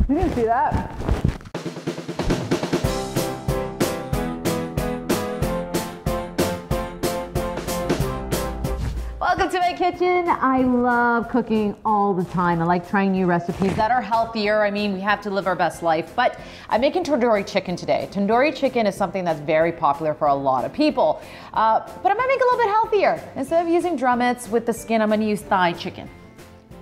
You didn't see that. Welcome to my kitchen. I love cooking all the time. I like trying new recipes that are healthier. I mean, we have to live our best life, but I'm making tandoori chicken today. Tandoori chicken is something that's very popular for a lot of people, but I'm gonna make it a little bit healthier. Instead of using drumettes with the skin, I'm gonna use thigh chicken.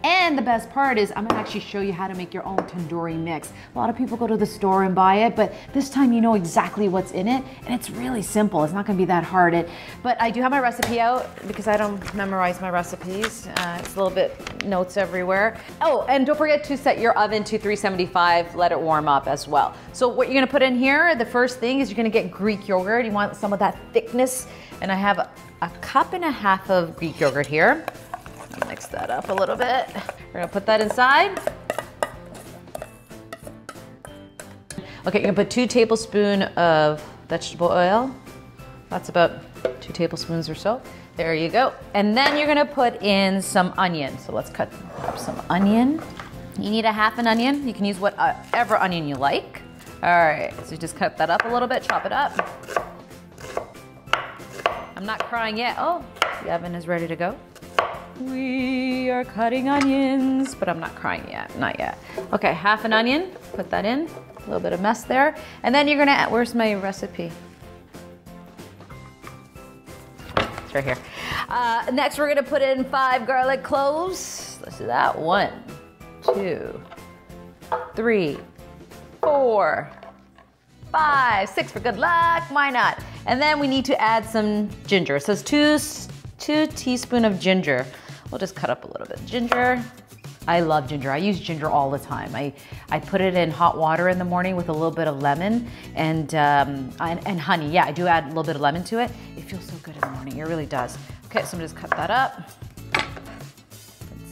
And the best part is I'm gonna actually show you how to make your own tandoori mix. A lot of people go to the store and buy it, but this time you know exactly what's in it, and it's really simple. It's not gonna be that hard. But I do have my recipe out because I don't memorize my recipes. It's a little bit notes everywhere. Oh, and don't forget to set your oven to 375, let it warm up as well. So what you're gonna put in here, the first thing is you're gonna get Greek yogurt. You want some of that thickness, and I have a cup and a half of Greek yogurt here. Mix that up a little bit. We're gonna put that inside. Okay, you're gonna put 2 tablespoons of vegetable oil. That's about 2 tablespoons or so. There you go. And then you're gonna put in some onion. So let's cut up some onion. You need a half an onion. You can use whatever onion you like. All right, so just cut that up a little bit, chop it up. I'm not crying yet. Oh, the oven is ready to go. We are cutting onions, but I'm not crying yet, not yet. Okay, half an onion, put that in, a little bit of mess there. And then you're gonna add, where's my recipe? It's right here. Next, we're gonna put in 5 garlic cloves. Let's do that. 1, 2, 3, 4, 5, 6 for good luck, why not? And then we need to add some ginger. So it's 2 teaspoons of ginger. We'll just cut up a little bit of ginger. I love ginger. I use ginger all the time. I put it in hot water in the morning with a little bit of lemon and honey. Yeah, I do add a little bit of lemon to it. It feels so good in the morning. It really does. Okay, so I'm just cut that up. Put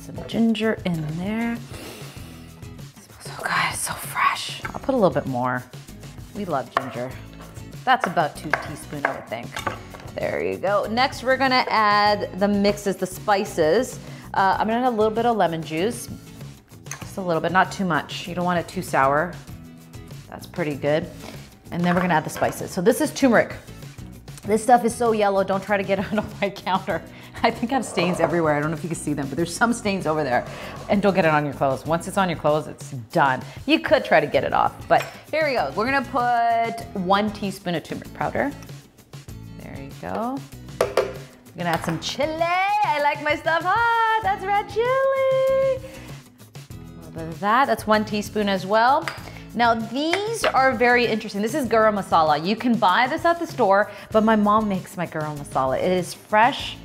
some ginger in there. It smells so good. It's so fresh. I'll put a little bit more. We love ginger. That's about 2 teaspoons, I would think. There you go. Next, we're gonna add the mixes, the spices. I'm gonna add a little bit of lemon juice. Just a little bit, not too much. You don't want it too sour. That's pretty good. And then we're gonna add the spices. So this is turmeric. This stuff is so yellow, don't try to get it on my counter. I think I have stains everywhere. I don't know if you can see them, but there's some stains over there. And don't get it on your clothes. Once it's on your clothes, it's done. You could try to get it off, but here we go. We're gonna put 1 teaspoon of turmeric powder. Go. We're gonna add some chili. I like my stuff hot. That's red chili. A little bit of that. That's 1 teaspoon as well. Now these are very interesting. This is garam masala. You can buy this at the store, but my mom makes my garam masala. It is fresh.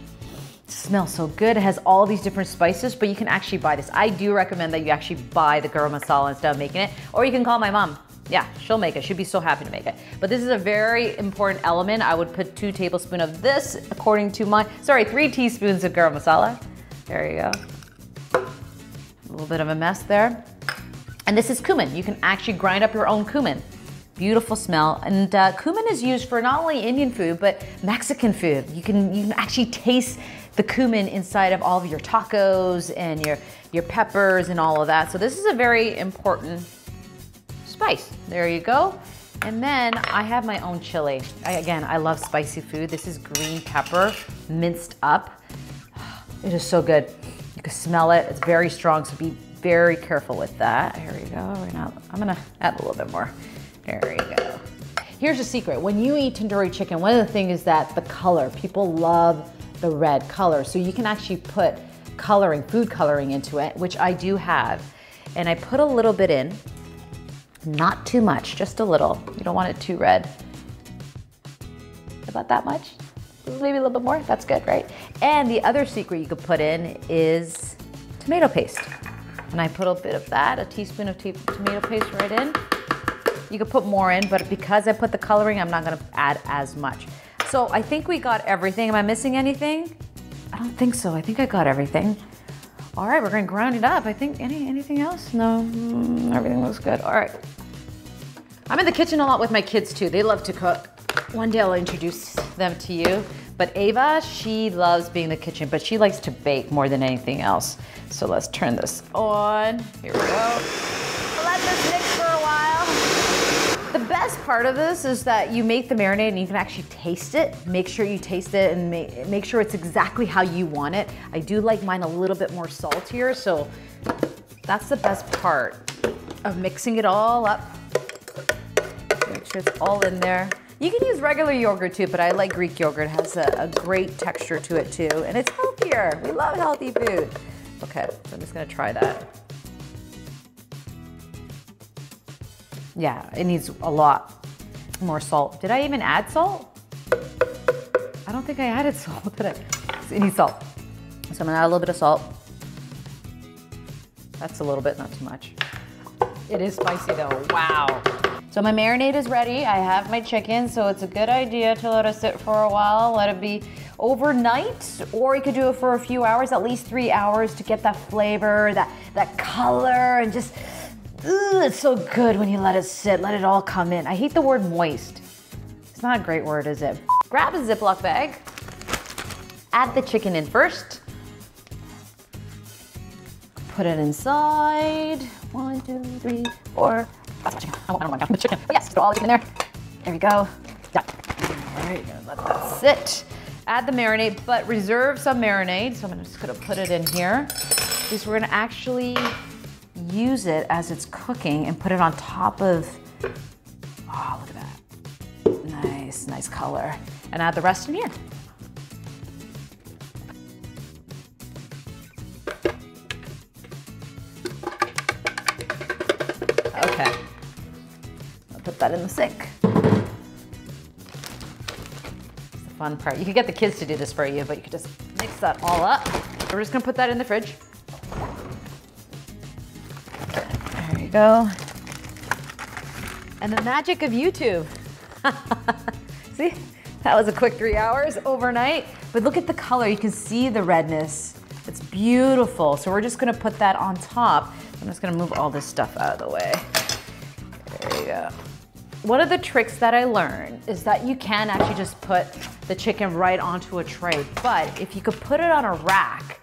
It smells so good. It has all these different spices, but you can actually buy this. I do recommend that you actually buy the garam masala instead of making it, or you can call my mom. Yeah, she'll make it. She'd be so happy to make it. But this is a very important element. I would put 2 tablespoons of this according to my, 3 teaspoons of garam masala. There you go. A little bit of a mess there. And this is cumin. You can actually grind up your own cumin. Beautiful smell. And cumin is used for not only Indian food, but Mexican food. You can actually taste the cumin inside of all of your tacos and your peppers and all of that. So this is a very important spice. There you go. And then I have my own chili. Again, I love spicy food. This is green pepper minced up. It is so good. You can smell it. It's very strong, so be very careful with that. Here we go. I'm gonna add a little bit more. There we go. Here's a secret. When you eat tandoori chicken, one of the things is that the color. People love the red color. So you can actually put coloring, food coloring into it, which I do have. And I put a little bit in. Not too much, just a little. You don't want it too red. About that much? Maybe a little bit more, that's good, right? And the other secret you could put in is tomato paste. And I put a bit of that, a teaspoon of tomato paste right in. You could put more in, but because I put the coloring, I'm not gonna add as much. So I think we got everything. Am I missing anything? I don't think so, I think I got everything. All right, we're gonna ground it up. I think, anything else? No, everything looks good. All right. I'm in the kitchen a lot with my kids too. They love to cook. One day I'll introduce them to you. But Ava, she loves being in the kitchen, but she likes to bake more than anything else. So let's turn this on. Here we go. Let this mix best part of this is that you make the marinade and you can actually taste it. Make sure you taste it and make sure it's exactly how you want it. I do like mine a little bit more saltier, so that's the best part of mixing it all up. Make sure it's all in there. You can use regular yogurt too, but I like Greek yogurt. It has a great texture to it too, and it's healthier. We love healthy food. Okay, so I'm just gonna try that. Yeah, it needs a lot more salt. Did I even add salt? I don't think I added salt, did I? It needs salt. So I'm gonna add a little bit of salt. That's a little bit, not too much. It is spicy though, wow. So my marinade is ready. I have my chicken, so it's a good idea to let it sit for a while. Let it be overnight, or you could do it for a few hours, at least 3 hours to get that flavor, that color, and just, it's so good when you let it sit, let it all come in. I hate the word moist. It's not a great word, is it? Grab a Ziploc bag, add the chicken in first, put it inside. 1, 2, 3, 4. That's chicken. I don't want to count the chicken. But yes, put all the chicken in there. There we go. Done. All right, gonna let that sit. Add the marinade, but reserve some marinade. So I'm just gonna put it in here because we're gonna actually use it as it's cooking and put it on top of, oh, look at that. Nice, nice color. And add the rest in here. Okay. Put that in the sink. It's the fun part. You could get the kids to do this for you, but you could just mix that all up. We're just gonna put that in the fridge. There you go. And the magic of YouTube. See, that was a quick 3 hours overnight, but look at the color. You can see the redness. It's beautiful. So we're just gonna put that on top. I'm just gonna move all this stuff out of the way. There you go. One of the tricks that I learned is that you can actually just put the chicken right onto a tray, but if you could put it on a rack,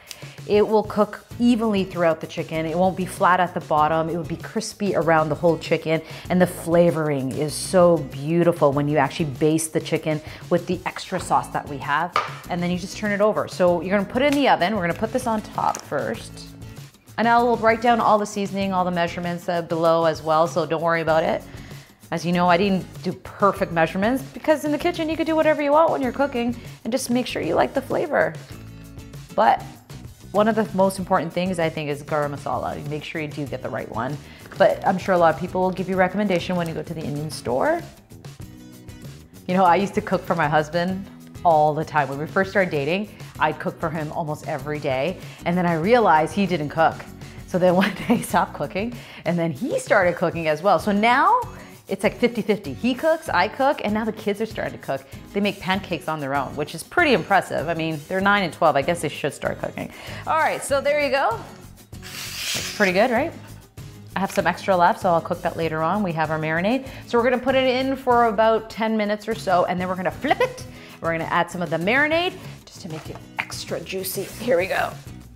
it will cook evenly throughout the chicken. It won't be flat at the bottom. It will be crispy around the whole chicken, and the flavoring is so beautiful when you actually baste the chicken with the extra sauce that we have, and then you just turn it over. So you're gonna put it in the oven. We're gonna put this on top first. And I'll write down all the seasoning, all the measurements below as well, so don't worry about it. As you know, I didn't do perfect measurements because in the kitchen you could do whatever you want when you're cooking and just make sure you like the flavor. But one of the most important things I think is garam masala. You make sure you do get the right one. But I'm sure a lot of people will give you recommendation when you go to the Indian store. You know, I used to cook for my husband all the time. When we first started dating, I'd cook for him almost every day. And then I realized he didn't cook. So then one day he stopped cooking and then he started cooking as well. So now it's like 50-50. He cooks, I cook, and now the kids are starting to cook. They make pancakes on their own, which is pretty impressive. I mean, they're 9 and 12. I guess they should start cooking. All right, so there you go. Looks pretty good, right? I have some extra left, so I'll cook that later on. We have our marinade. So we're gonna put it in for about 10 minutes or so, and then we're gonna flip it. We're gonna add some of the marinade just to make it extra juicy. Here we go.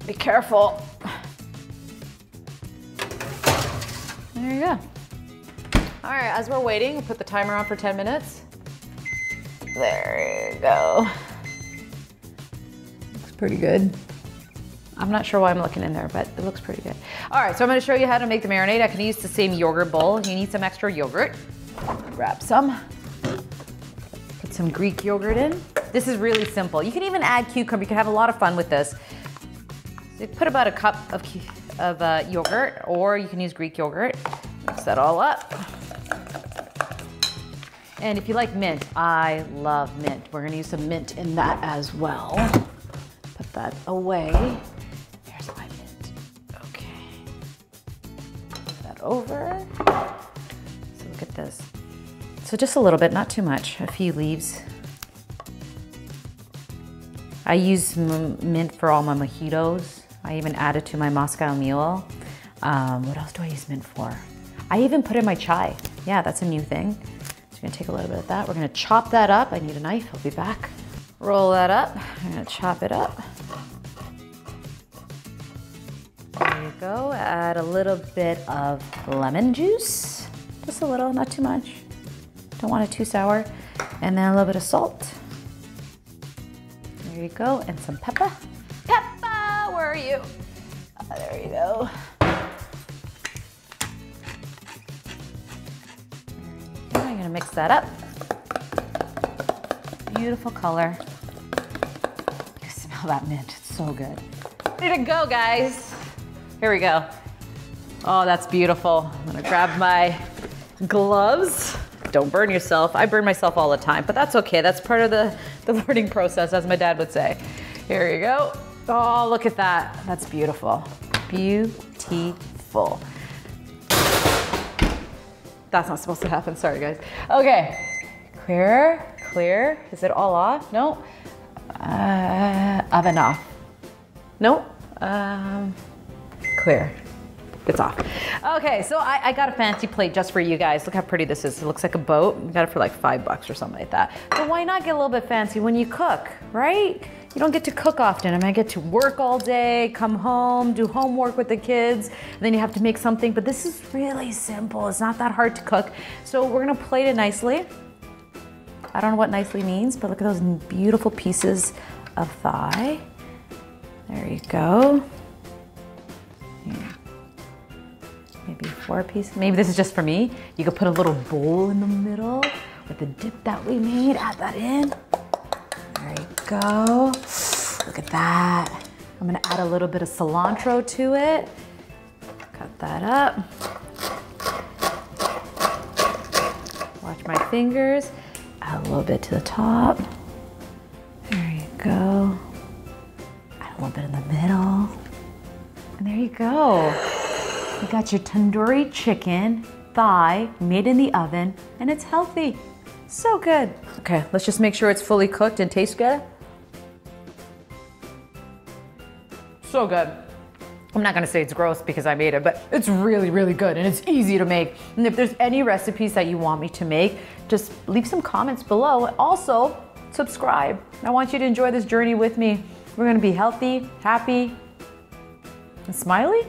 Be careful. There you go. All right, as we're waiting, we'll put the timer on for 10 minutes. There you go. Looks pretty good. I'm not sure why I'm looking in there, but it looks pretty good. All right, so I'm gonna show you how to make the marinade. I can use the same yogurt bowl. You need some extra yogurt. Grab some. Put some Greek yogurt in. This is really simple. You can even add cucumber. You can have a lot of fun with this. So put about a cup of yogurt, or you can use Greek yogurt. Mix that all up. And if you like mint, I love mint. We're gonna use some mint in that as well. Put that away. There's my mint. Okay. Put that over. So look at this. So just a little bit, not too much, a few leaves. I use mint for all my mojitos. I even add it to my Moscow Mule. What else do I use mint for? I even put in my chai. Yeah, that's a new thing. So I'm gonna take a little bit of that. We're gonna chop that up. I need a knife, I'll be back. Roll that up. I'm gonna chop it up. There you go. Add a little bit of lemon juice. Just a little, not too much. Don't want it too sour. And then a little bit of salt. There you go, and some pepper. Pepper, where are you? There you go. I'm gonna mix that up. Beautiful color. You smell that mint, it's so good. Ready to go, guys. Here we go. Oh, that's beautiful. I'm gonna grab my gloves. Don't burn yourself. I burn myself all the time, but that's okay. That's part of the learning process, as my dad would say. Here you go. Oh, look at that. That's beautiful. Beautiful. That's not supposed to happen. Sorry, guys. Okay. Clear, clear. Is it all off? No. Oven off. No. Clear. It's off. Okay, so I got a fancy plate just for you guys. Look how pretty this is. It looks like a boat. We got it for like $5 or something like that. But why not get a little bit fancy when you cook, right? You don't get to cook often. I mean, I get to work all day, come home, do homework with the kids, and then you have to make something. But this is really simple. It's not that hard to cook. So we're gonna plate it nicely. I don't know what nicely means, but look at those beautiful pieces of thigh. There you go. Here. Maybe 4 pieces. Maybe this is just for me. You could put a little bowl in the middle with the dip that we made. Add that in. There you go. Look at that. I'm gonna add a little bit of cilantro to it. Cut that up. Watch my fingers. Add a little bit to the top. There you go. Add a little bit in the middle. And there you go. You got your tandoori chicken thigh made in the oven, and it's healthy. So good. Okay, let's just make sure it's fully cooked and tastes good. So good. I'm not gonna say it's gross because I made it, but it's really, really good and it's easy to make. And if there's any recipes that you want me to make, just leave some comments below. Also, subscribe. I want you to enjoy this journey with me. We're gonna be healthy, happy, and smiley.